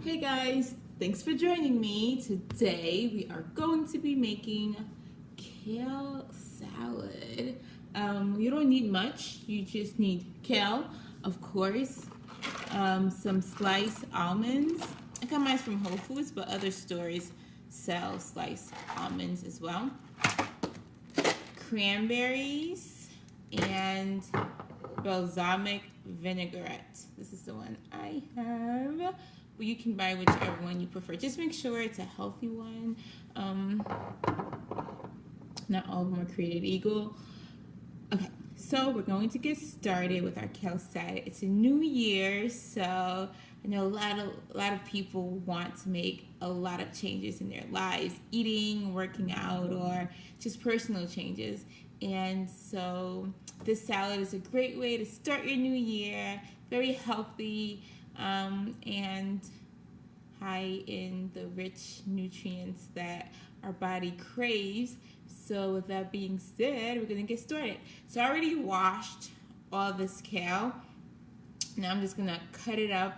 Hey guys, thanks for joining me. Today we are going to be making kale salad. You don't need much, you just need kale, of course, some sliced almonds. I got mine from Whole Foods, but other stores sell sliced almonds as well. Cranberries and balsamic vinaigrette. This is the one I have. But you can buy whichever one you prefer. Just make sure it's a healthy one. Not all of them are created equal. Okay, so we're going to get started with our kale salad. It's a new year, so I know a lot of people want to make a lot of changes in their lives, eating, working out, or just personal changes. And so this salad is a great way to start your new year. Very healthy and high in the rich nutrients that our body craves. So with that being said, we're gonna get started. So I already washed all this kale. Now I'm just gonna cut it up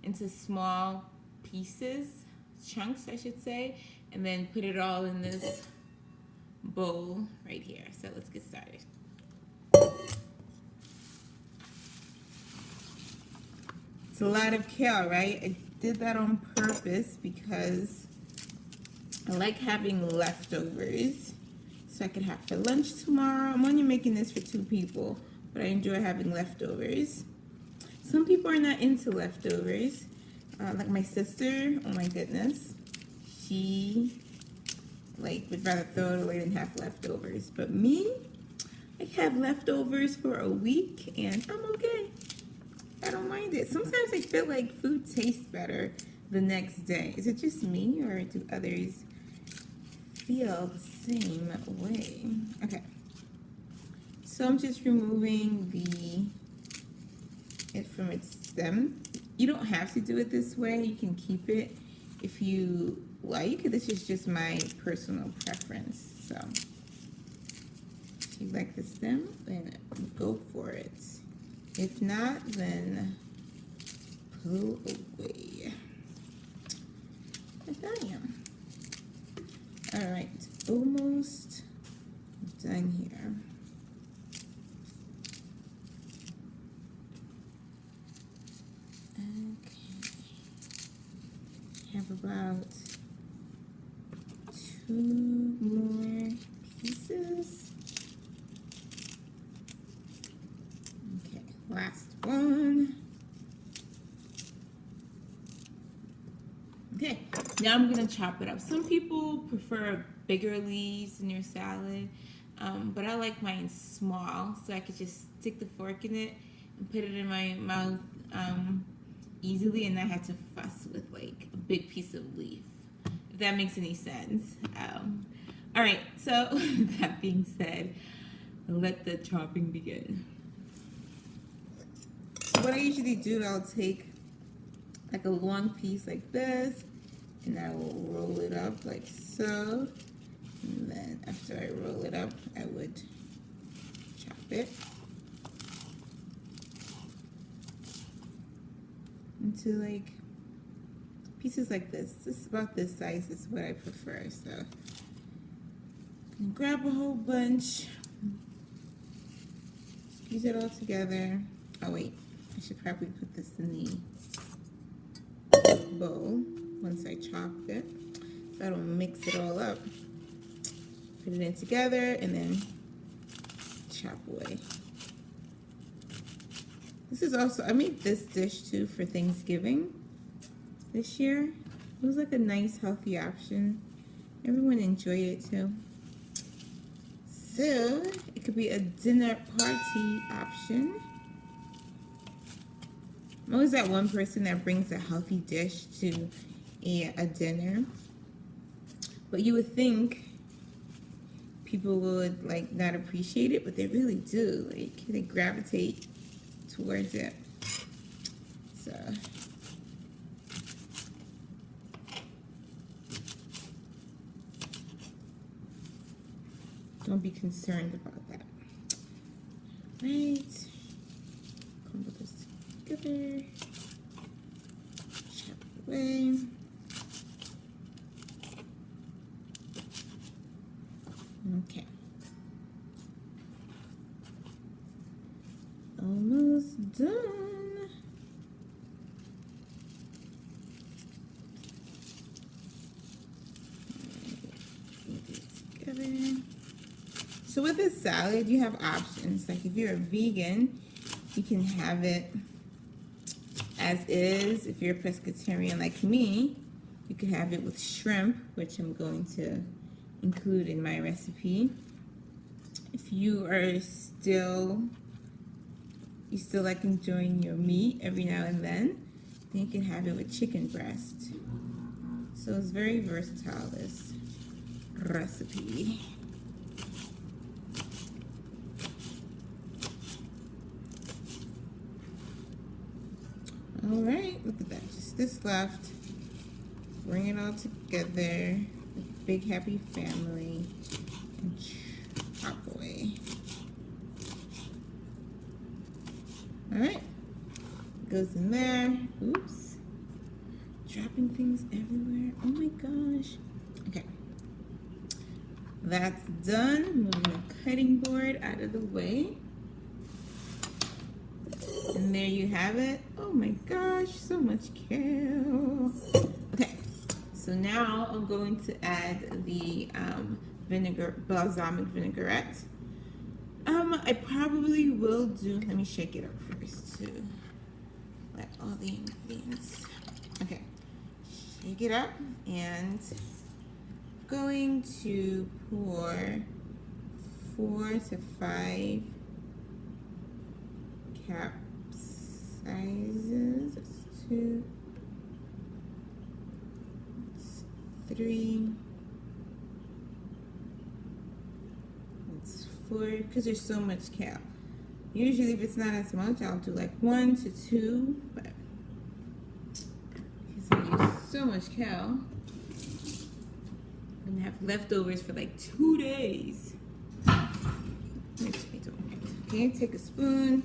into small pieces, chunks I should say, and then put it all in this bowl right here. So let's get started. It's a lot of kale, right? I did that on purpose because I like having leftovers so I could have for lunch tomorrow. I'm only making this for 2 people, but I enjoy having leftovers. Some people are not into leftovers, like my sister. Oh my goodness, she would rather throw it away than have leftovers. But me, I have leftovers for a week and I'm okay. I don't mind it. Sometimes I feel like food tastes better the next day. Is it just me or do others feel the same way? Okay. So I'm just removing it from its stem. You don't have to do it this way. You can keep it if you like. This is just my personal preference. So if you like the stem, then go for it. If not, then pull away. And I am. All right, almost done here. Okay. Have about 2 more pieces. Last one. Okay, now I'm gonna chop it up. Some people prefer bigger leaves in your salad, but I like mine small, so I could just stick the fork in it and put it in my mouth easily, and not have to fuss with like a big piece of leaf, if that makes any sense. All right, so that being said, let the chopping begin. What I usually do, I'll take like a long piece like this, and I will roll it up like so. And then after I roll it up, I would chop it into like pieces like this. This is about this size is what I prefer. So grab a whole bunch, squeeze it all together. Oh wait. I should probably put this in the bowl once I chop it, so I don't mix it all up. Put it in together and then chop away. This is also, I made this dish too for Thanksgiving this year. It was like a nice healthy option. Everyone enjoyed it too. So it could be a dinner party option. I'm always that one person that brings a healthy dish to a dinner. But you would think people would like not appreciate it, but they really do. Like they gravitate towards it. So don't be concerned about that. Right. Crumble this together. Chop way. Okay. Almost done. So with this salad, you have options. Like if you're a vegan, you can have it as is. If you're a pescatarian like me, you could have it with shrimp, which I'm going to include in my recipe. If you still like enjoying your meat every now and then you can have it with chicken breast. So it's very versatile, this recipe. All right, look at that, just this left. Bring it all together, a big happy family, and chop away. All right, goes in there. Oops, dropping things everywhere. Oh my gosh. Okay, that's done. Moving the cutting board out of the way. And there you have it. Oh my gosh, so much kale. Okay, so now I'm going to add the balsamic vinaigrette. I probably will do, let me shake it up first to let all the ingredients. Okay, shake it up, and I'm going to pour 4 to 5 capsizes. That's 2, that's 3, that's 4, because there's so much kale. Usually if it's not as much, I'll do like 1 to 2, but because I use so much kale, I'm gonna have leftovers for like 2 days. Okay, take a spoon,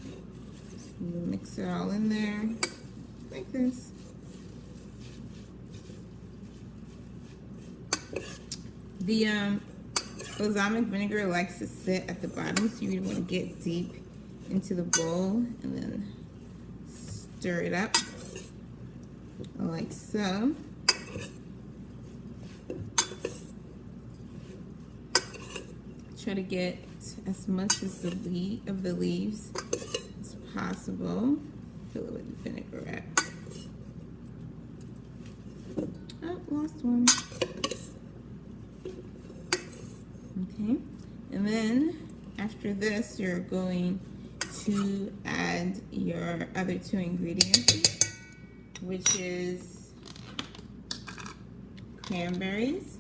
mix it all in there, like this. The balsamic vinegar likes to sit at the bottom, so you want to get deep into the bowl and then stir it up like so. Try to get as much as the leaves as possible. Fill it with the vinaigrette. Oh, lost one. Okay, and then after this, you're going to add your other 2 ingredients, which is cranberries.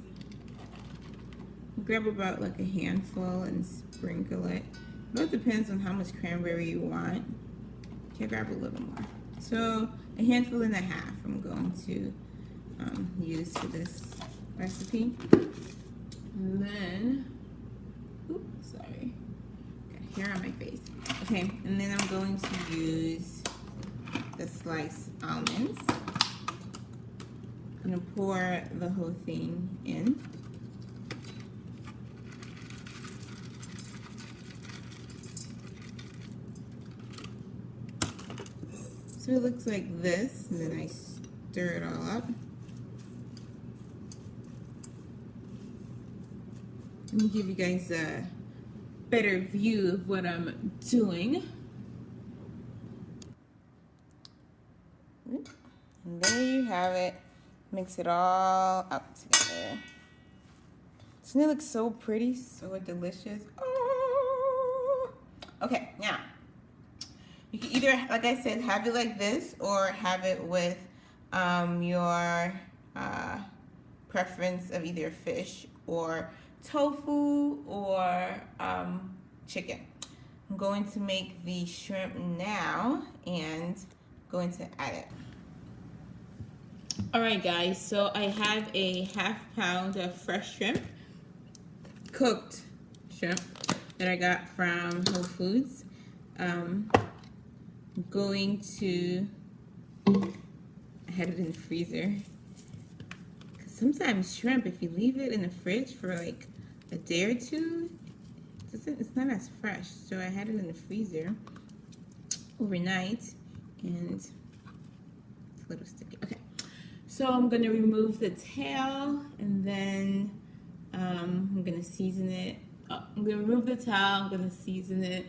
Grab about like a handful and sprinkle it. But it depends on how much cranberry you want. You can grab a little more. So a handful and a half I'm going to use for this recipe. And then, oops, sorry, got hair on my face. Okay, and then I'm going to use the sliced almonds. I'm gonna pour the whole thing in. So it looks like this, and then I stir it all up. Let me give you guys a better view of what I'm doing. And there you have it. Mix it all up together. Doesn't it look so pretty, so delicious? Oh. Okay, now you can either, like I said, have it like this or have it with your preference of either fish or tofu or chicken. I'm going to make the shrimp now and going to add it. All right, guys, so I have a ½ pound of fresh shrimp, cooked shrimp that I got from Whole Foods. I'm going to had it in the freezer. Because sometimes shrimp, if you leave it in the fridge for like a day or two, it's not as fresh. So I had it in the freezer overnight, and it's a little sticky. Okay, so I'm gonna remove the tail, and then I'm gonna season it. Oh, I'm gonna remove the tail, I'm gonna season it,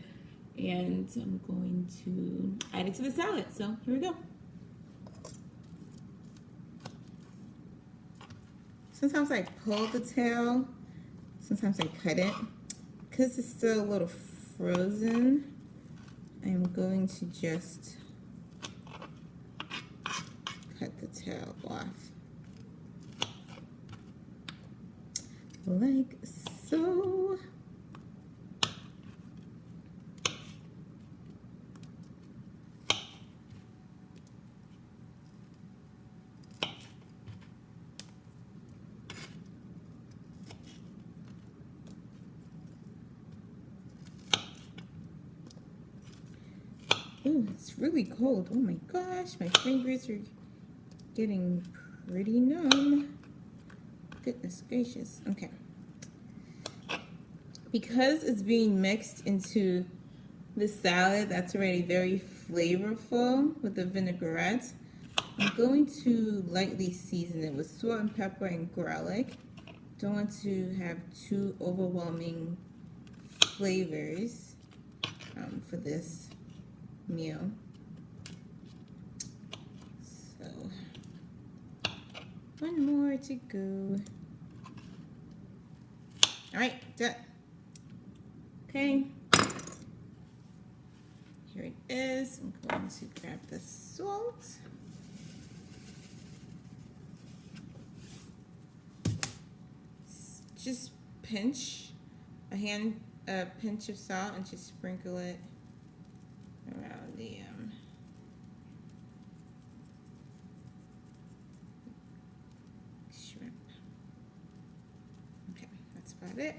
and I'm going to add it to the salad. So here we go. Sometimes I pull the tail, sometimes I cut it. Because it's still a little frozen, I'm going to just cut the tail off. Like so. Ooh, it's really cold. Oh my gosh, my fingers are getting pretty numb. Goodness gracious. Okay. Because it's being mixed into the salad that's already very flavorful with the vinaigrette, I'm going to lightly season it with salt and pepper and garlic. Don't want to have too overwhelming flavors for this meal. So one more to go. All right, done. Okay, here it is. I'm going to grab the salt. Just pinch a pinch of salt, and just sprinkle it around the shrimp. Okay, that's about it.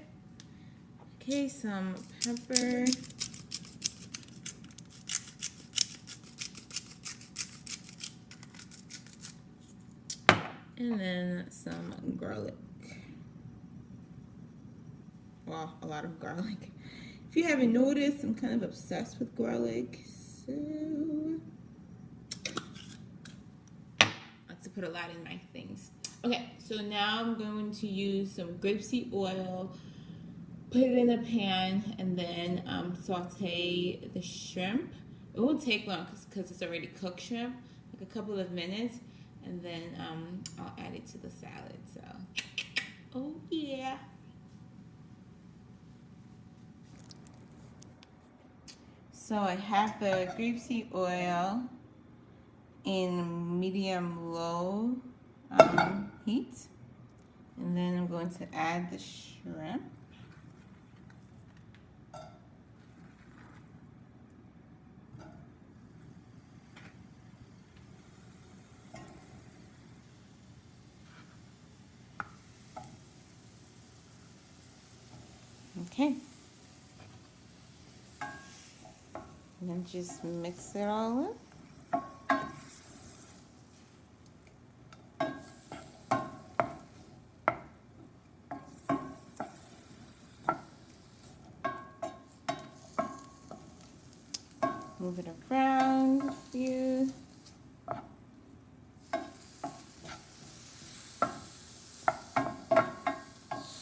Okay, some pepper. And then some garlic. Well, a lot of garlic. If you haven't noticed, I'm kind of obsessed with garlic. So I like to put a lot in my things. Okay, so now I'm going to use some grapeseed oil, put it in a pan, and then saute the shrimp. It won't take long because it's already cooked shrimp, like a couple of minutes, and then I'll add it to the salad. So, oh yeah. So I have the grapeseed oil in medium-low heat, and then I'm going to add the shrimp. Okay. And then just mix it all up. Move it around a few.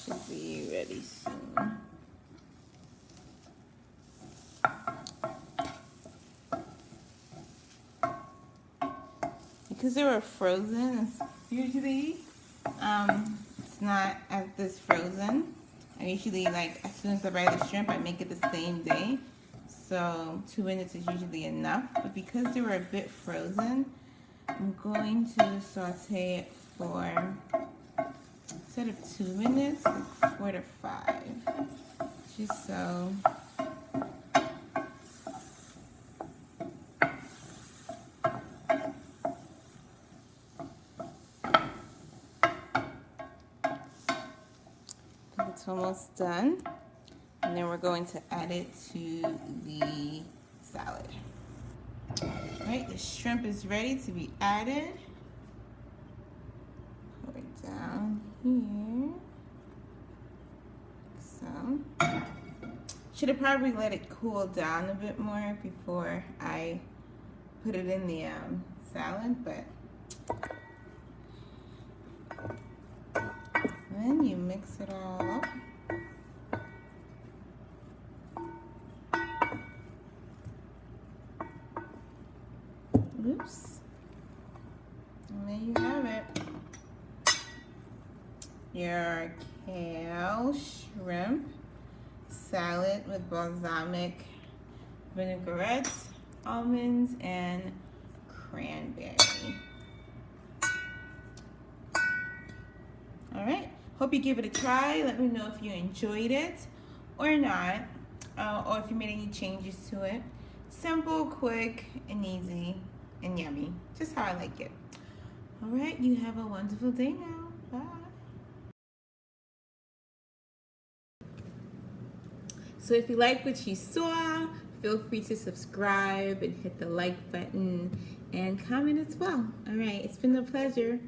Should be ready soon. Because they were frozen, usually it's not as this frozen. I usually, like, as soon as I buy the shrimp, I make it the same day. So 2 minutes is usually enough. But because they were a bit frozen, I'm going to saute it for, instead of 2 minutes, like 4 to 5. Just so it's almost done. And then we're going to add it to the salad. All right, the shrimp is ready to be added. here. So, should have probably let it cool down a bit more before I put it in the salad, but then you mix it all up. Oops. And there you have it. Your kale shrimp salad with balsamic vinaigrette, almonds, and cranberry. All right. Hope you give it a try. Let me know if you enjoyed it or not, or if you made any changes to it. Simple, quick, and easy, and yummy. Just how I like it. All right. You have a wonderful day now. Bye. So if you like what you saw, feel free to subscribe and hit the like button and comment as well. All right. It's been a pleasure.